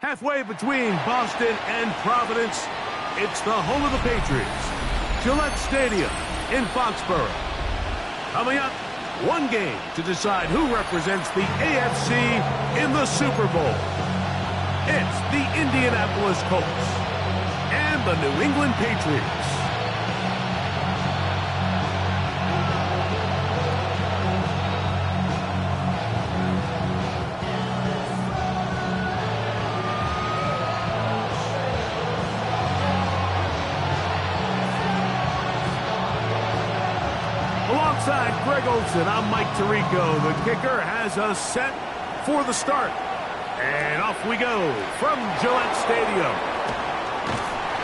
Halfway between Boston and Providence, it's the home of the Patriots, Gillette Stadium in Foxborough. Coming up, one game to decide who represents the AFC in the Super Bowl. It's the Indianapolis Colts and the New England Patriots. Alongside Greg Olsen, I'm Mike Tirico. The kicker has us set for the start. And off we go from Gillette Stadium.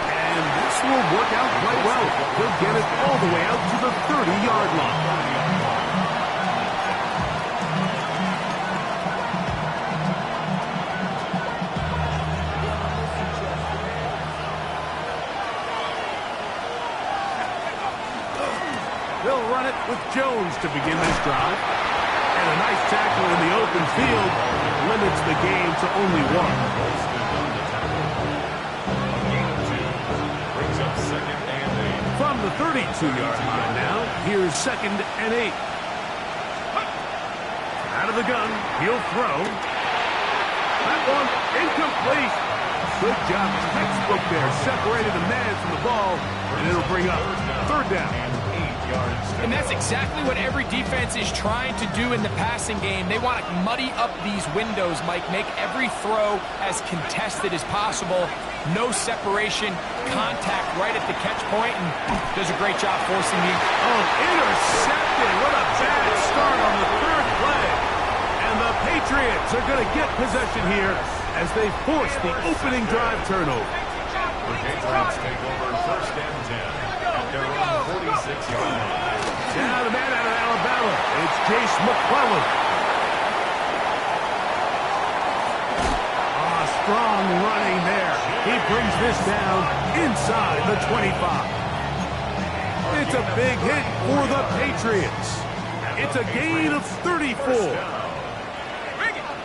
And this will work out quite well. He'll get it all the way out to the 30-yard line. They'll run it with Jones to begin this drive. And a nice tackle in the open field limits the game to only one. Brings up 2nd and 8. From the 32-yard line now, here's 2nd and 8. Out of the gun, he'll throw. That one incomplete. Good job, textbook there. Separated the man from the ball, and it'll bring up 3rd down. And that's exactly what every defense is trying to do in the passing game. They want to muddy up these windows, Mike, make every throw as contested as possible. No separation, contact right at the catch point, and does a great job forcing the... Oh, intercepted. What a bad start on the 3rd play. And the Patriots are going to get possession here as they force the opening drive turnover. The Patriots take over 1st and 10. Their own 46-yard line. Now the man out of Alabama, it's Jace McClellan. Strong running there. He brings this down inside the 25. It's a big hit for the Patriots. It's a gain of 34.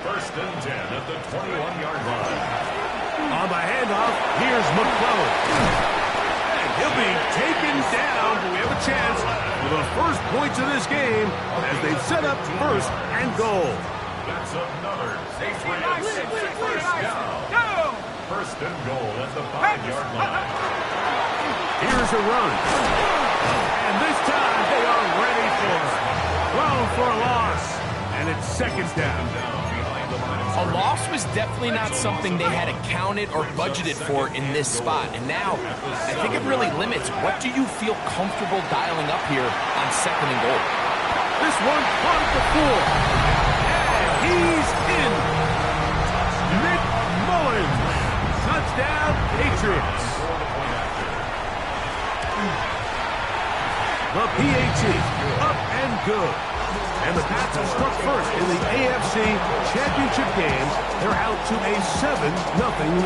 1st and 10 at the 21-yard line. On the handoff, here's McClellan. He'll be taken down, but we have a chance for the first points of this game as they've set up 1st and goal. That's another first down. 1st and goal at the 5-yard line. Here's a run. And this time they are ready for it. Thrown for a loss. And it's 2nd down. A loss was definitely not something they had accounted or budgeted for in this spot. And now, I think it really limits what do you feel comfortable dialing up here on 2nd and goal. This one caught at the 4. And he's in. Nick Mullins. Touchdown, Patriots. The PAT, up and good. And the Pats have struck first in the AFC Championship games. They're out to a 7-0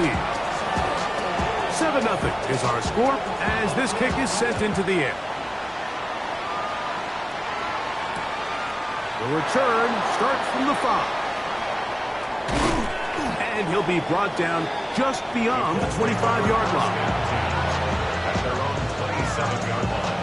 lead. 7-0 is our score as this kick is sent into the air. The return starts from the 5. And he'll be brought down just beyond the 25-yard line. At their own 27-yard line.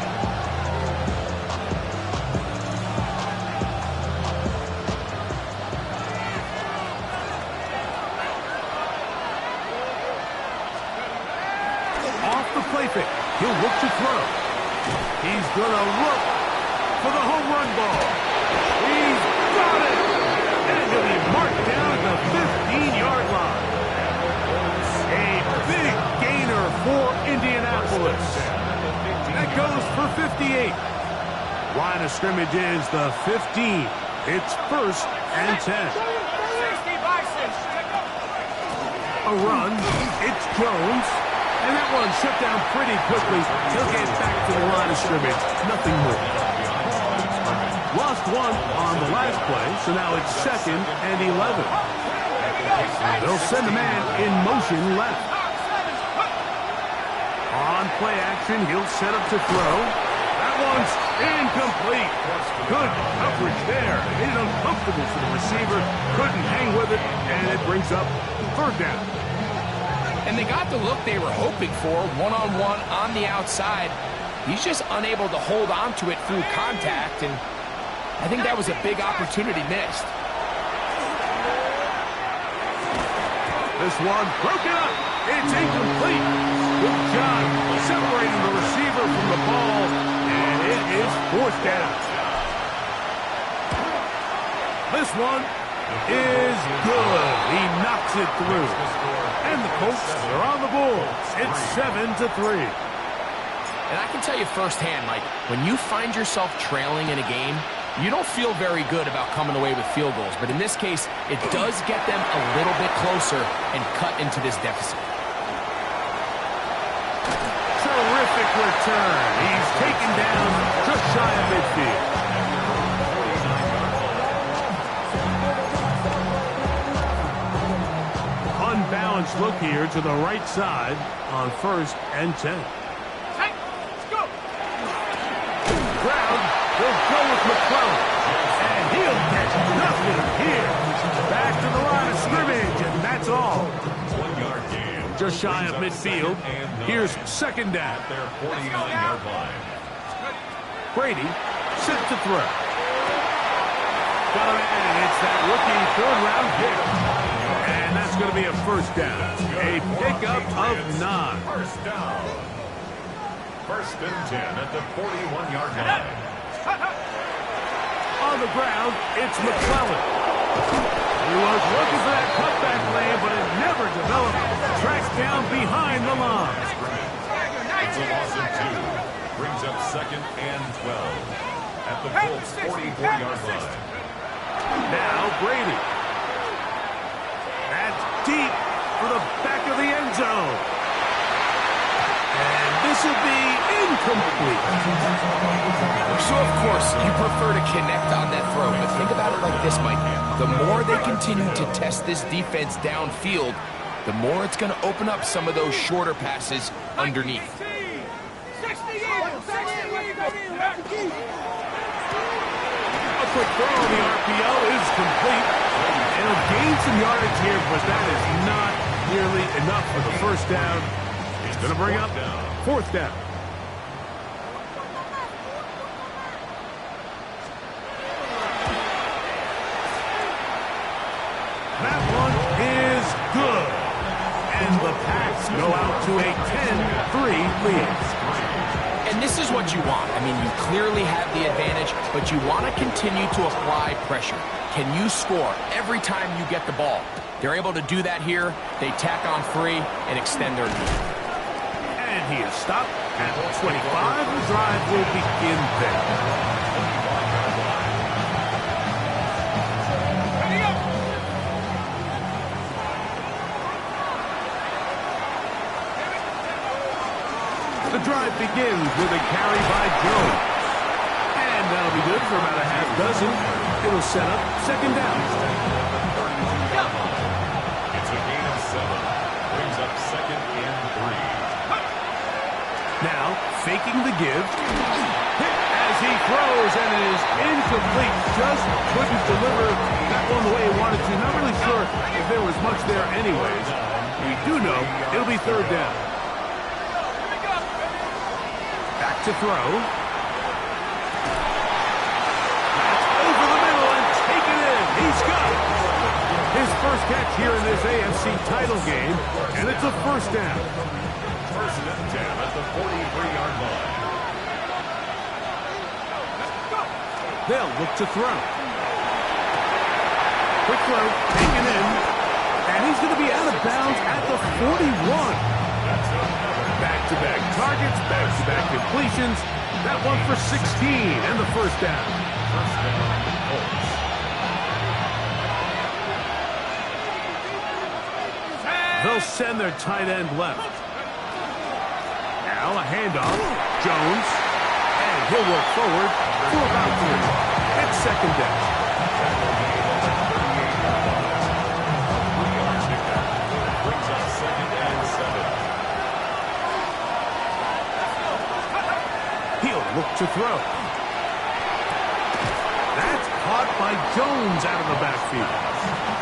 Play fake. He'll look to throw. He's going to look for the home run ball. He's got it. And he'll be marked down at the 15-yard line. A big gainer for Indianapolis. That goes for 58. Line of scrimmage is the 15. It's 1st and 10. A run. It's Jones. And that one shut down pretty quickly. He'll get back to the line of scrimmage. Nothing more. Lost one on the last play, so now it's 2nd and 11. They'll send the man in motion left. On play action, he'll set up to throw. That one's incomplete. Good coverage there. Made it uncomfortable for the receiver. Couldn't hang with it, and it brings up 3rd down. And they got the look they were hoping for, one-on-one on the outside. He's just unable to hold on to it through contact, and I think that was a big opportunity missed. This one broken up. It's incomplete. Good job separating the receiver from the ball, and it is fourth down. This one is good. He knocks it through. And the Colts are on the board. It's 7-3. And I can tell you firsthand, Mike, when you find yourself trailing in a game, you don't feel very good about coming away with field goals. But in this case, it does get them a little bit closer and cut into this deficit. Terrific return. He's taken down just shy of midfield. Unbalanced look here to the right side on 1st and 10. Brown will go with McClellan, and he'll get nothing here. Back to the line of scrimmage, and that's all. 1-yard gain. Just shy of midfield. Here's 2nd down. At their 49-yard line. Brady set to throw. Got him in, and it's that rookie 3rd-round pick. And that's going to be a 1st down. A pickup of 9. First down. 1st and 10 at the 41-yard line. On the ground, it's McClellan. He was looking for that cutback lane, but it never developed. Tracked down behind the line. It's a loss of 2. Brings up 2nd and 12 at the Colts 44-yard line. Now Brady. That's deep for the back of the end zone. And this will be incomplete. So, of course, you prefer to connect on that throw, but think about it like this, Mike. The more they continue to test this defense downfield, the more it's going to open up some of those shorter passes underneath. A quick throw on the RPO is complete. And he'll gain some yardage here, but that is not nearly enough for the 1st down. He's going to bring up 4th down. That one is good. And the Pats go out to a 10-3 lead. And this is what you want. I mean, you clearly have the advantage, but you want to continue to apply pressure. Can you score every time you get the ball? They're able to do that here. They tack on 3 and extend their lead. And he is stopped at 25. The drive will begin there. The drive begins with a carry by Jones. And that'll be good for about a half dozen. It'll set up 2nd down. It's a gain of 7. Brings up 2nd and 3. Now, faking the give. Hit as he throws, and it is incomplete. Just couldn't deliver that one the way he wanted to. Not really sure if there was much there anyways. We do know it'll be 3rd down. Back to throw. That's over the middle and taken in. He's got it. His first catch here in this AFC title game, and it's a 1st down. 1st and 10 at the 43-yard line. They'll look to throw. Quick throw, taken in, and he's going to be out of bounds at the 41. Back-to-back targets, back-to-back completions. That one for 16 and the 1st down. First down, Colts. They'll send their tight end left. Now a handoff. Jones. And he'll work forward for about 3. It's 2nd down. Brings up 2nd and 7. He'll look to throw. That's caught by Jones out of the backfield.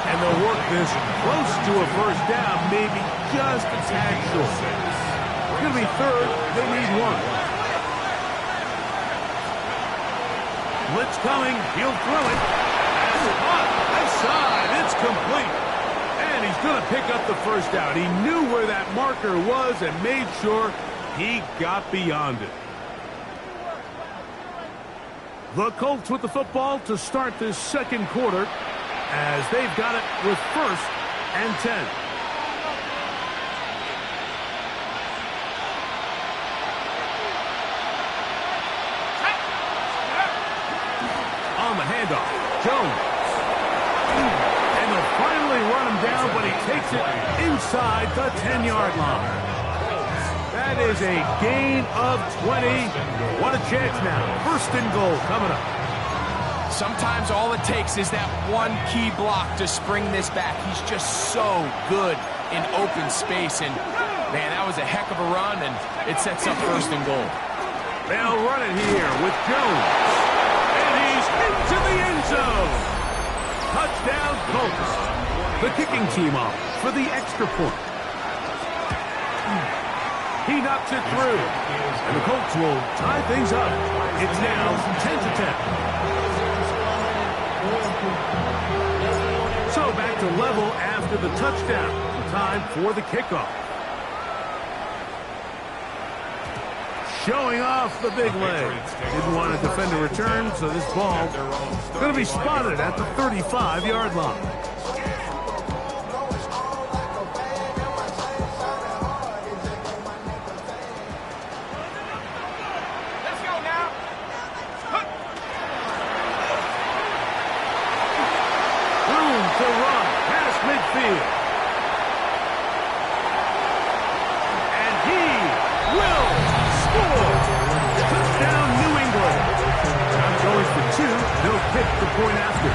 And they'll work this close to a first down, maybe just a tad short. It's going to be third. They need one. Blitz coming. He'll throw it. Pass it on. Left side. It's complete. And he's going to pick up the first down. He knew where that marker was and made sure he got beyond it. The Colts with the football to start this second quarter as they've got it with 1st and 10. On the handoff, Jones. And they'll finally run him down, but he takes it inside the 10-yard line. That is a gain of 20. What a chance now. 1st and goal coming up. Sometimes all it takes is that one key block to spring this back. He's just so good in open space. And, man, that was a heck of a run, and it sets up 1st and goal. They'll run it here with Jones. And he's into the end zone. Touchdown, Colts. The kicking team off for the extra point. He knocks it through. And the Colts will tie things up. It's now 10-10. So back to level after the touchdown. Time for the kickoff. Showing off the big leg. Didn't want to defend a return, so this ball going to be spotted at the 35-yard line. To run past midfield. And he will score. Touchdown, New England. Not going for 2. They'll pick the point after.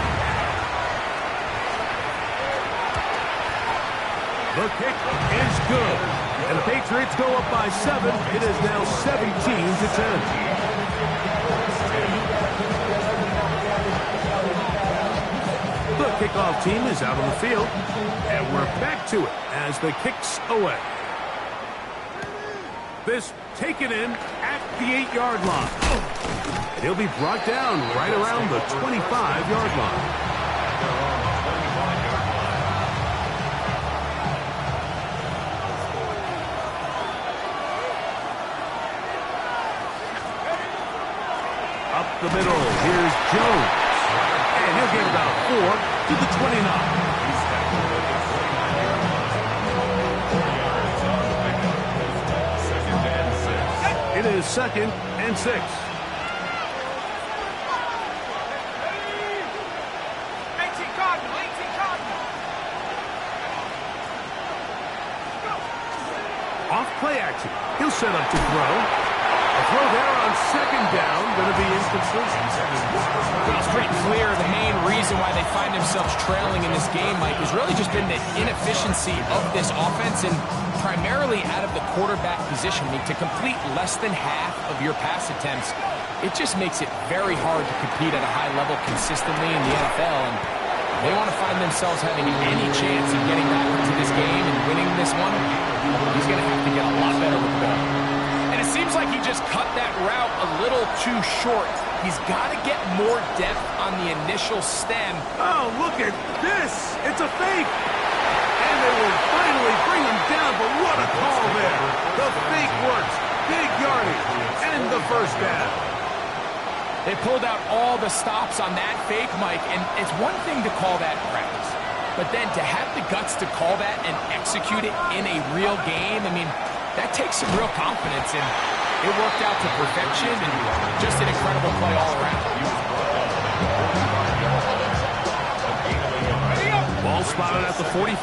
The kick is good. And the Patriots go up by 7. It is now 17-10. The kickoff team is out on the field, and we're back to it as the kick's away. This taken in at the 8-yard line. He'll be brought down right around the 25-yard line. Up the middle, here's Jones. And he'll get about 4 to the 29. It is 2nd and 6. Off play action. He'll set up to throw. A throw there on 2nd down, going to be inconsistent. It's pretty clear the main reason why they find themselves trailing in this game, Mike, has really just been the inefficiency of this offense and primarily out of the quarterback position. To complete less than half of your pass attempts, it just makes it very hard to compete at a high level consistently in the NFL. And they want to find themselves having any chance of getting back into this game and winning this one. He's going to have to get a lot better with the ball. And it seems like he just cut that route a little too short. He's got to get more depth on the initial stem. Oh, look at this. It's a fake. And they will finally bring him down, but what a call there. The fake works. Big yardage. And the first down. They pulled out all the stops on that fake, Mike, and it's one thing to call that practice. But then to have the guts to call that and execute it in a real game, I mean, that takes some real confidence, and it worked out to perfection, and just an incredible play all around. Ball spotted at the 45.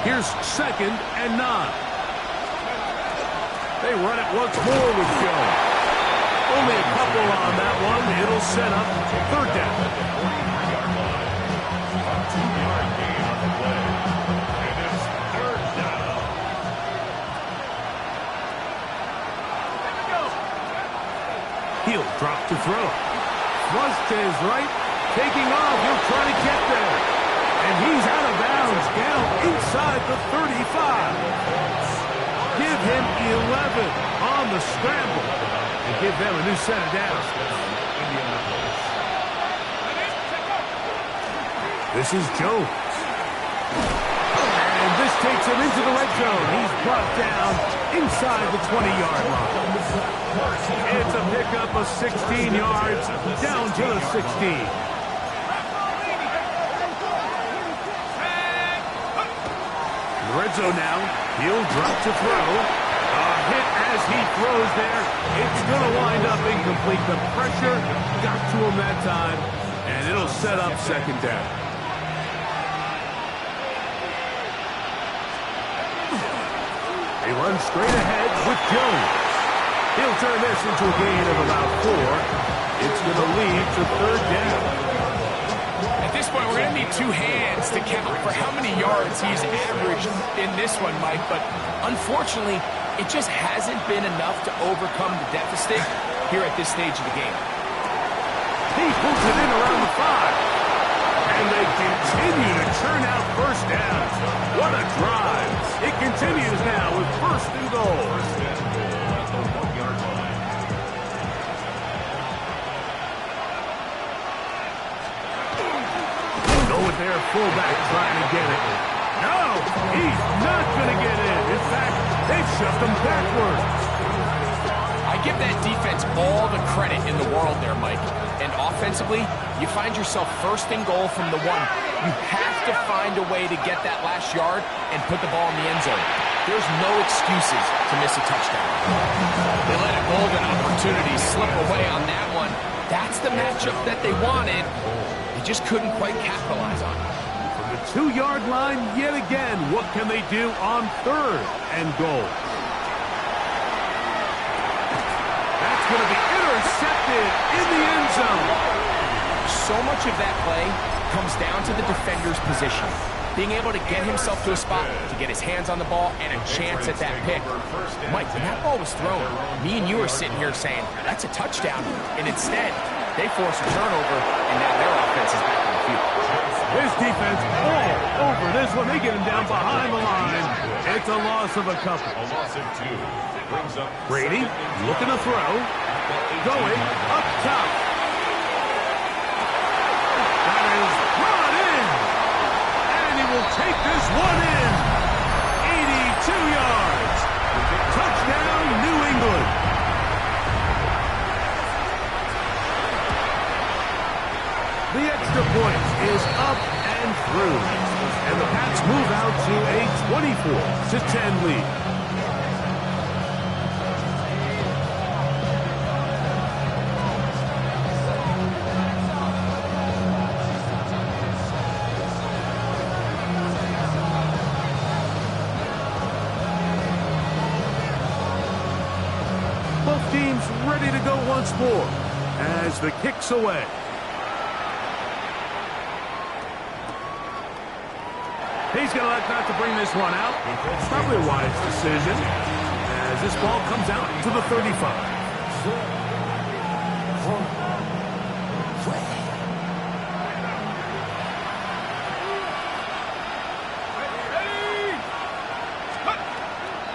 Here's 2nd and 9. They run it once more with Jones. Only a couple on that one. It'll set up 3rd down. He'll drop to throw. Thrust to his right. Taking off. He'll try to get there. And he's out of bounds, down inside the 35. Give him 11 on the scramble and give them a new set of downs. This is Jones. And this takes him into the red zone. He's brought down inside the 20-yard line. It's a pickup of 16 yards down to the 16. Red zone now. He'll drop to throw. A hit as he throws there. It's going to wind up incomplete. The pressure got to him that time, and it'll set up second down. He runs straight ahead with Jones. He'll turn this into a gain of about 4. It's going to lead to third down. At this point, we're going to need 2 hands to count for how many yards he's averaged in this one, Mike. But unfortunately, it just hasn't been enough to overcome the deficit here at this stage of the game. He pulls it in around the 5. And they continue to churn out first down. What a drive. It continues now with first and goal. At the 1-yard line. With their fullback trying to get it. No, he's not going to get it. In fact, they've shoved him backwards. I give that defense all the credit in the world there, Mike. And offensively, you find yourself first and goal from the 1. You have to find a way to get that last yard and put the ball in the end zone. There's no excuses to miss a touchdown. They let a golden opportunity slip away on that one. That's the matchup that they wanted. They just couldn't quite capitalize on it. From the 2-yard line yet again, what can they do on third and goal? That's going to be intercepted in the end zone. So much of that play comes down to the defender's position. Being able to get himself to a spot, to get his hands on the ball, and a chance at that pick. Mike, when that ball was thrown, me and you are sitting here saying, that's a touchdown. And instead, they force a turnover, and now their offense is back on the field. This defense all over this one. They get him down behind the line. It's a loss of a couple. A loss of 2. Brings up Brady looking to throw. Going up top. That is brought in. And he will take this one in. 82 yards. Touchdown, New England. The extra point is up and through. And the Pats move out to a 24-10 lead. Both teams ready to go once more as the kick's away. He's going to elect not to bring this one out. Probably a wise decision as this ball comes out to the 35.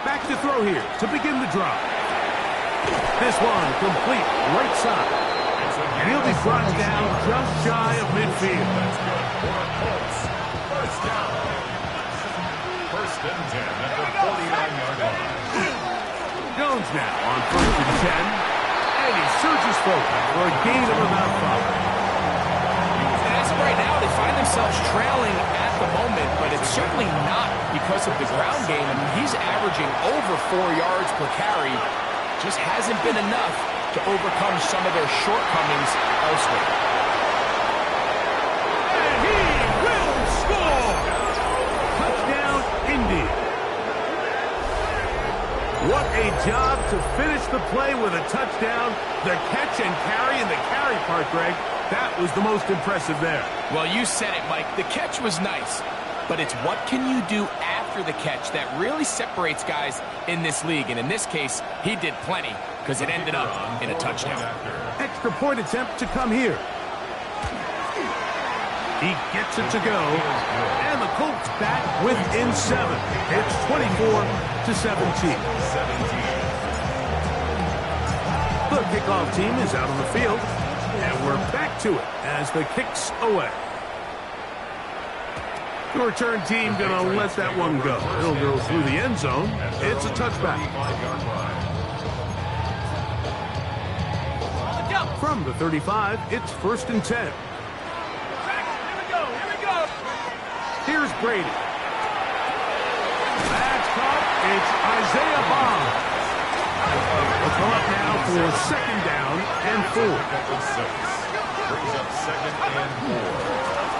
Back to throw here to begin the drive. This one complete right side. And he'll be brought down just shy of midfield. First down. First and 10 at the 49-yard line. Jones now on first and 10. And he surges forward for a gain of about 5. And as of right now, they find themselves trailing at the moment, but it's certainly not because of the ground game. I mean, he's averaging over 4 yards per carry. Just hasn't been enough to overcome some of their shortcomings elsewhere. And he will score! Touchdown, Indy. What a job to finish the play with a touchdown. The catch and carry, and the carry part, Greg, that was the most impressive there. Well, you said it, Mike. The catch was nice, but it's what can you do after the catch that really separates guys in this league. And in this case, he did plenty because it ended up in a touchdown. Extra point attempt to come here. He gets it to go, and the Colts back within 7. It's 24-17. The kickoff team is out on the field, and we're back to it as the kick's away. The return team going to let that one go. It'll go through the end zone. It's a touchback. From the 35, it's 1st and 10. Here's Brady. That's caught. It's Isaiah Bond. We'll come up now for 2nd down and 4. Brings up 2nd and 4.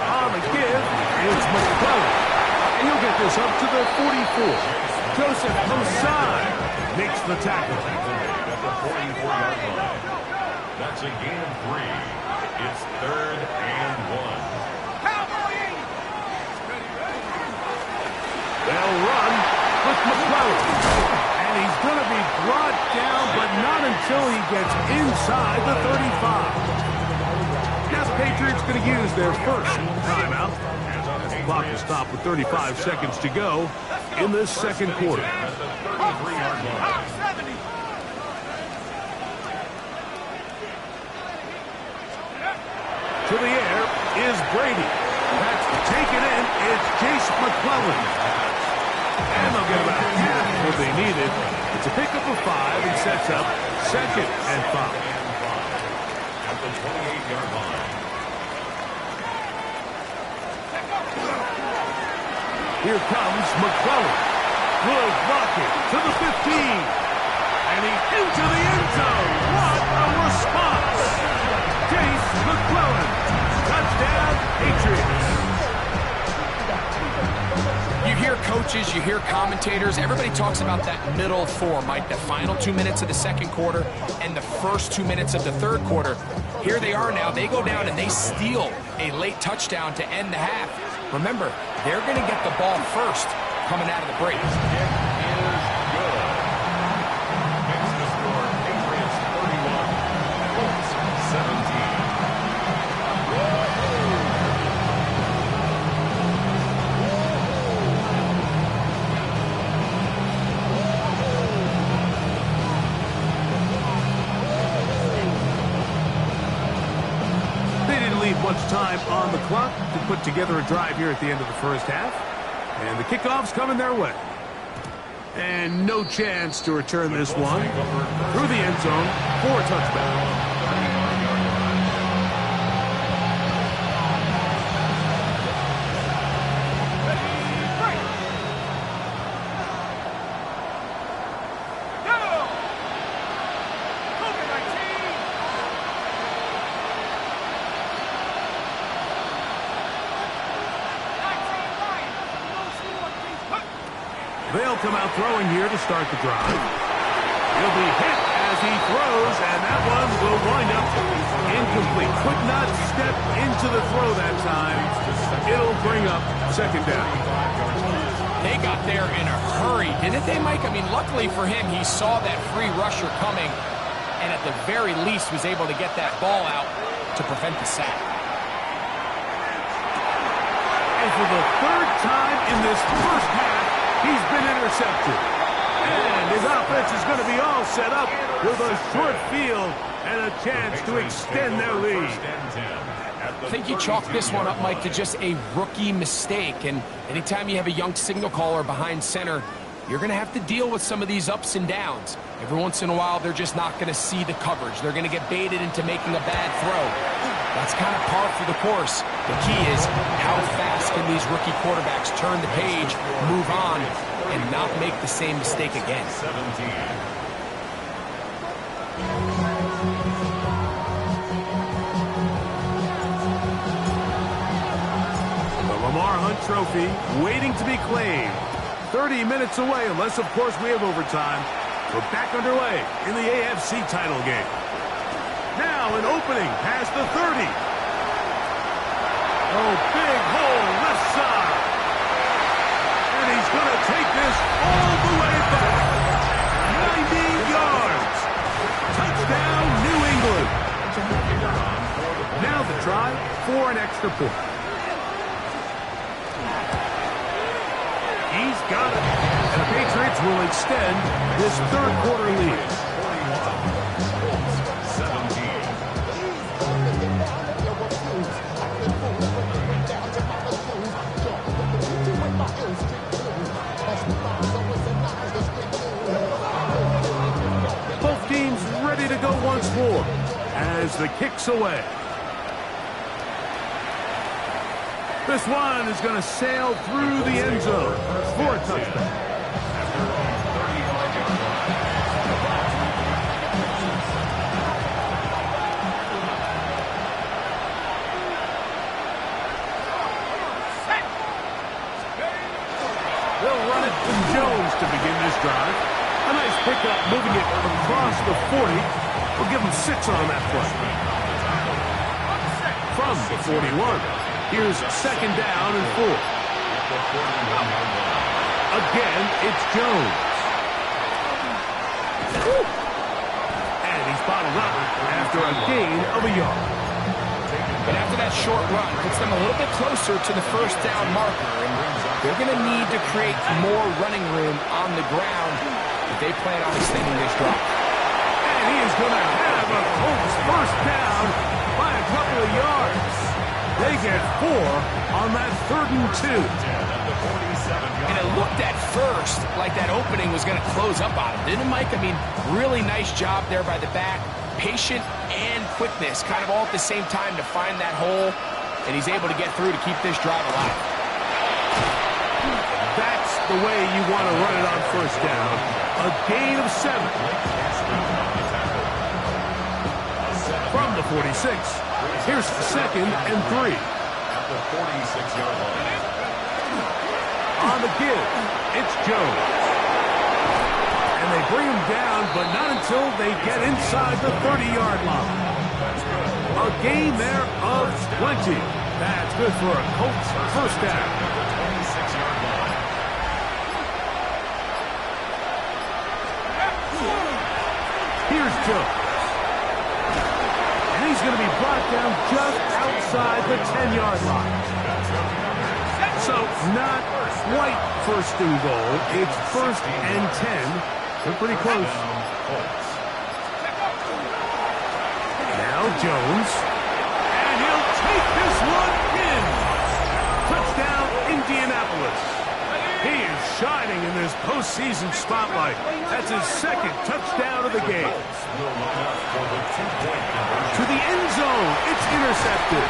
On the give, it's McClellan. And he'll get this up to the 44. Joseph Mosai makes the tackle. At the 44-yard line. That's a gain of 3. It's 3rd and 1. They'll run with McClellan. And he's going to be brought down, but not until he gets inside the 35. Now the Patriots going to use their first timeout. As the clock will stop with 35 seconds to go in this 2nd quarter. At the 33-yard line. To the air is Brady. That's taken in. It's Jace McClellan. And they'll get about half what they needed. It's a pickup of 5 and sets up 2nd and 5. At the 28-yard line. Here comes McClellan. Good blocking to the 15. And he's into the end zone. What a response. Jace McClellan. Touchdown, Patriots. You hear coaches, you hear commentators, everybody talks about that middle 4, Mike, the final 2 minutes of the 2nd quarter and the first 2 minutes of the 3rd quarter. Here they are now. They go down and they steal a late touchdown to end the half. Remember, they're going to get the ball first coming out of the break. Makes the score Patriots 31, Colts 17. Much time on the clock to put together a drive here at the end of the first half. And the kickoff's coming their way. And no chance to return this one through the end zone for a touchback. They'll come out throwing here to start the drive. He'll be hit as he throws, and that one will wind up incomplete. Could not step into the throw that time. It'll bring up 2nd down. They got there in a hurry, didn't they, Mike? I mean, luckily for him, he saw that free rusher coming, and at the very least was able to get that ball out to prevent the sack. And for the 3rd time in this first half, he's been intercepted. And his offense is going to be all set up with a short field and a chance to extend their lead. I think you chalk this one up, Mike, to just a rookie mistake. And anytime you have a young signal caller behind center, you're going to have to deal with some of these ups and downs. Every once in a while, they're just not going to see the coverage. They're going to get baited into making a bad throw. That's kind of par for the course. The key is how fast can these rookie quarterbacks turn the page, move on, and not make the same mistake again. 17. The Lamar Hunt Trophy waiting to be claimed. 30 minutes away, unless, of course, we have overtime. We're back underway in the AFC title game. Now an opening past the 30. Oh, big hole left side. And he's going to take this all the way back. 90 yards. Touchdown, New England. Now the try for an extra point. will extend this third quarter lead. 17. Both teams ready to go once more as the kick's away. This one is going to sail through the end zone for a touchdown. They'll run it from Jones to begin this drive. A nice pickup moving it across the 40. We'll give him 6 on that play. From the 41. Here's second down and 4. Again, it's Jones. And he's bottled up after a gain of a yard. And after that short run, puts them a little bit closer to the first down marker. And they're going to need to create more running room on the ground if they plan on extending this drive. And he is going to have a Colts first down by a couple of yards. They get 4 on that 3rd and 2. And it looked at first like that opening was going to close up on him, didn't it, Mike? I mean, really nice job there by the back. Patient and quickness kind of all at the same time to find that hole. And he's able to get through to keep this drive alive. That's the way you want to run it on first down. A gain of 7. From the 46. Here's second and 3. At the 46-yard line. On the give, it's Jones. And they bring him down, but not until they get inside the 30-yard line. A gain there of 20. That's good for a Colts first down. 26-yard line. Here's Jones. And he's going to be brought down just outside the 10-yard line. So not quite first and goal. It's first and 10. They're pretty close. Now Jones. And he'll take this one in. Touchdown, Indianapolis. He is shining in this postseason spotlight. That's his second touchdown of the game. To the end zone. It's intercepted.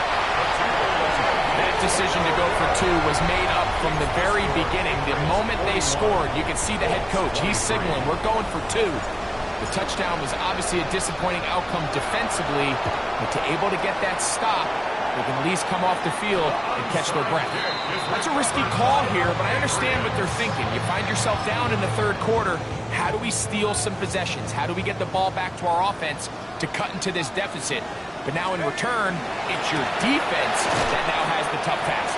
That decision to go for 2 was made up from the very beginning. The moment they scored, you can see the head coach. He's signaling, we're going for 2. The touchdown was obviously a disappointing outcome defensively, but to able to get that stop, they can at least come off the field and catch their breath. That's a risky call here, but I understand what they're thinking. You find yourself down in the third quarter. How do we steal some possessions? How do we get the ball back to our offense to cut into this deficit? But now in return, it's your defense that now has the tough task.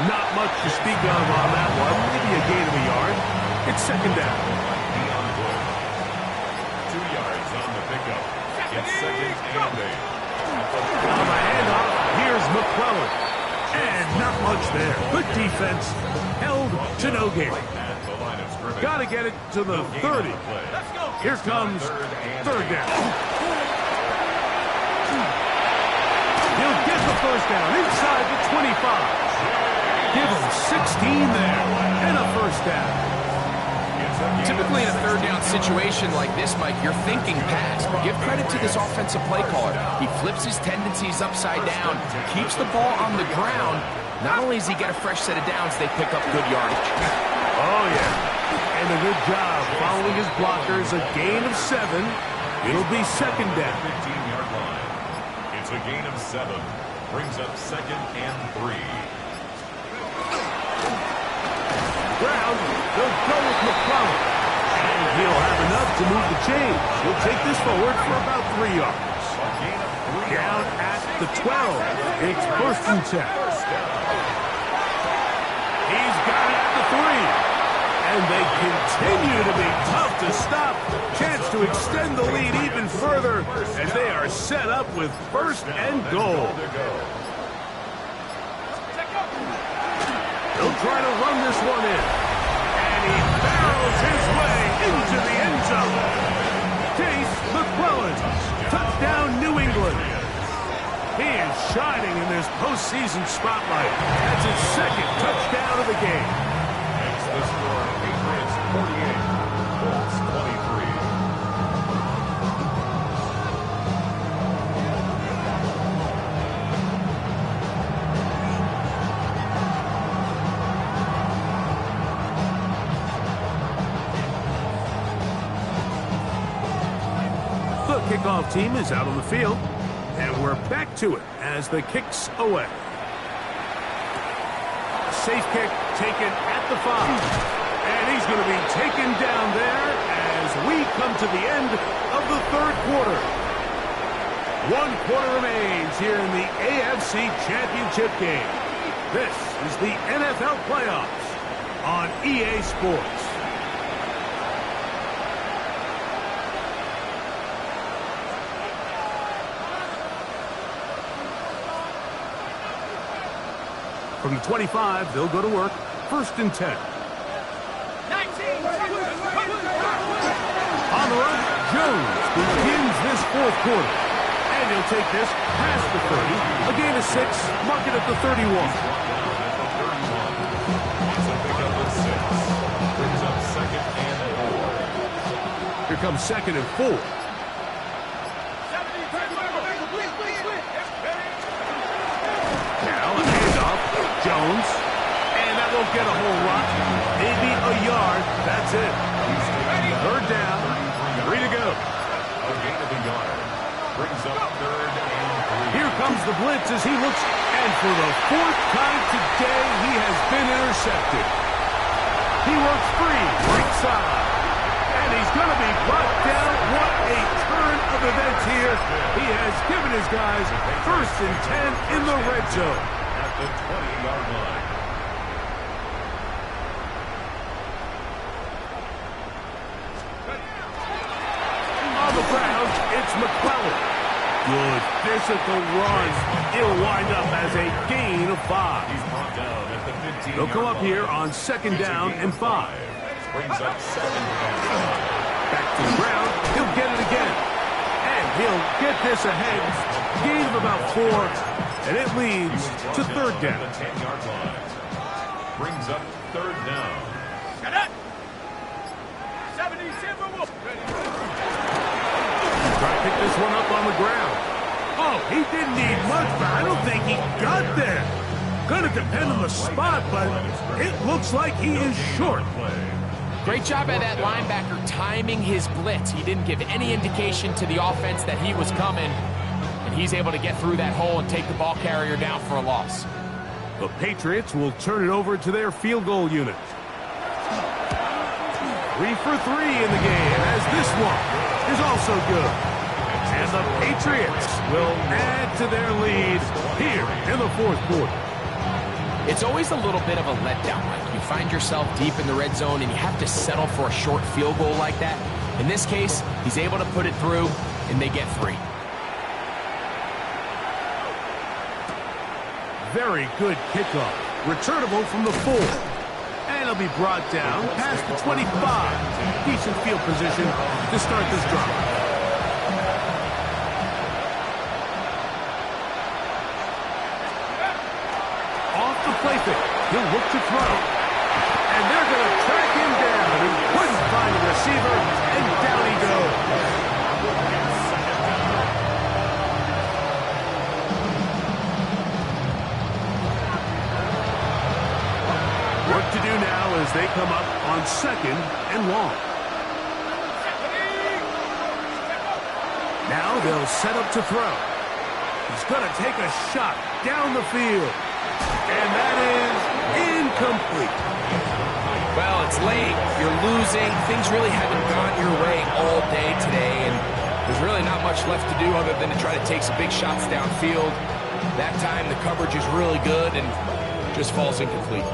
Not much to speak of on that one. Maybe a gain of a yard. It's second down. 2 yards on the pickup. It's second and 8. On the handoff, here's McClellan. And not much there. Good defense. Held to no gain. Got to get it to the 30. Here comes third down. He'll get the first down inside the 25. Give him 16 there and a first down. Typically in a third down situation like this, Mike, you're thinking pass. But give credit to this offensive play caller. He flips his tendencies upside down, keeps the ball on the ground. Not only does he get a fresh set of downs, they pick up good yardage. Oh, yeah. And a good job following his blockers. A gain of 7. It'll be second down. 15-yard line. It's a gain of 7. Brings up second and 3. Ground, they'll go with McClellan. And he'll have enough to move the chains. He'll take this forward for about 3 yards. Down at the 12. It's first and 10. He's got it at the 3. And they continue to be tough to stop. Chance to extend the lead even further as they are set up with first and goal. He'll try to run this one in. And he barrels his way into the end zone. Chase McClellan, touchdown New England. He is shining in this postseason spotlight. That's his second touchdown of the game. Makes the score Patriots 48, Colts 23. The kickoff team is out on the field, and we're back to it as the kick's away. Safe kick taken at the 5, and he's going to be taken down there as we come to the end of the third quarter. 1 quarter remains here in the AFC Championship game. This is the NFL Playoffs on EA Sports. From the 25, they'll go to work. 1st and 10. 19. On the run, Jones begins this fourth quarter. And he'll take this past the 30. A gain of 6, mark it at the 31. It's a pickup of 6. Brings up 2nd and 4. Here comes 2nd and 4. Now a handoff. Jones. And that won't get a whole lot. Maybe a yard. That's it. 3rd down. 3 to go. A gain of a yard. Brings up 3rd and 3. Here comes the blitz as he looks. And for the 4th time today, he has been intercepted. He works free. Right side. And he's going to be brought down. What a turn of events here. He has given his guys 1st and 10 in the red zone. At the 20-yard line. On the ground, it's McClellan. Good physical run. He'll wind up as a gain of 5. He's brought down at the 15-yard They'll come up line. here on 2nd down and 5. Brings up 2nd and 5. Back to the ground. He'll get it again. And he'll get this ahead. Gain of about 4. And it leads to 3rd down. The 10-yard line. Brings up 3rd down. Try to pick this one up on the ground. Oh, he didn't need much, but I don't think he got there. Gonna depend on the spot, but it looks like he is short. Great job by that linebacker timing his blitz. He didn't give any indication to the offense that he was coming, and he's able to get through that hole and take the ball carrier down for a loss. The Patriots will turn it over to their field goal unit. 3 for 3 in the game, as this one is also good. And the Patriots will add to their lead here in the 4th quarter. It's always a little bit of a letdown. Like you find yourself deep in the red zone and you have to settle for a short field goal like that. In this case, he's able to put it through, and they get 3. Very good kickoff. Returnable from the 4. And he'll be brought down past the 25. Decent field position to start this drive. Off the play fake. He'll look to throw. And they're going to track him down. He couldn't find a receiver, and down he goes. Work to do now as they come up on 2nd and long. Now they'll set up to throw. He's going to take a shot down the field. And that is incomplete. Well, it's late. You're losing. Things really haven't gone your way all day today, and there's really not much left to do other than to try to take some big shots downfield. That time, the coverage is really good and just falls incomplete.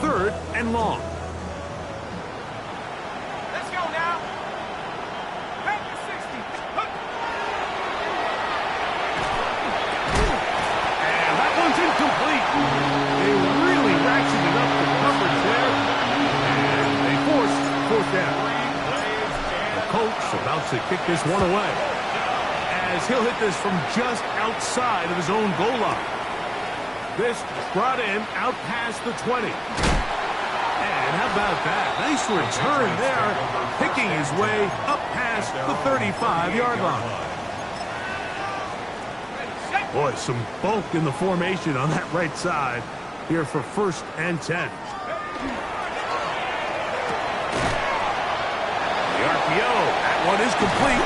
3rd and long. Let's go now. Back to 60. And that one's incomplete. They really ratcheted up the coverage there. And they force to kick this one away, as he'll hit this from just outside of his own goal line. This brought him out past the 20. And how about that? Nice return there, picking his way up past the 35-yard line. Boy, some bulk in the formation on that right side here for 1st and 10. The RPO, that one is complete.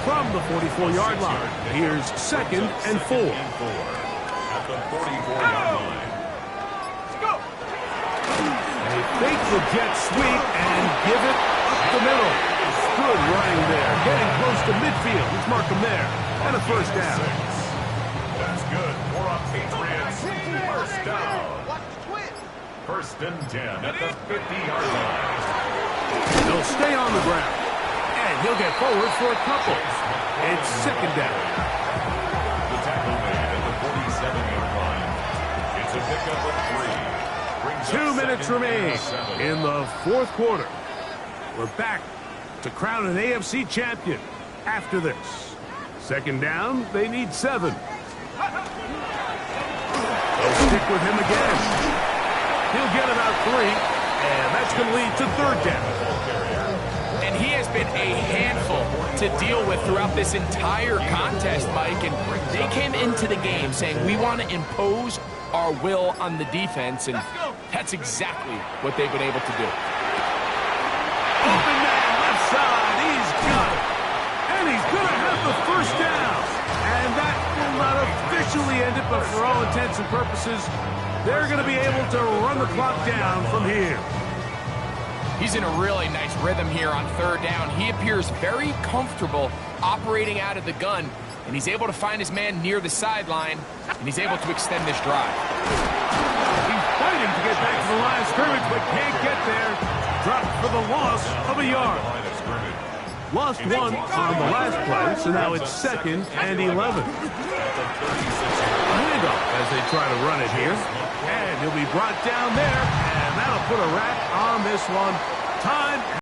From the 44-yard line, here's 2nd and 4. At the 44-yard line. They fake the jet sweep and give it up the middle. Good running there, getting close to midfield. Let's mark him there. And a 1st down. That's good for a Patriots 1st down. 1st and 10 at the 50-yard line. He'll stay on the ground. And he'll get forward for a couple. It's 2nd down. The tackle made at the 47-yard line. It's a pickup of 3. Brings 2 up minutes 2nd remain and 7. in the 4th quarter. We're back to crown an AFC champion after this. 2nd down, they need 7. They'll stick with him again. He'll get about 3, and that's going to lead to 3rd down. And he has been a handful to deal with throughout this entire contest, Mike. And they came into the game saying, we want to impose our will on the defense, and that's exactly what they've been able to do. Open man, left side, he's got it. And he's going to have the 1st down. And that will not officially end it, but for all intents and purposes, they're going to be able to run the clock down from here. He's in a really nice rhythm here on 3rd down. He appears very comfortable operating out of the gun, and he's able to find his man near the sideline, and he's able to extend this drive. He's fighting to get back to the line of scrimmage, but can't get there. Dropped for the loss of a yard. Lost 1 on the last play, so now it's 2nd and 11. A handoff as they try to run it here. And he'll be brought down there, and that'll put a wrap on this one. Time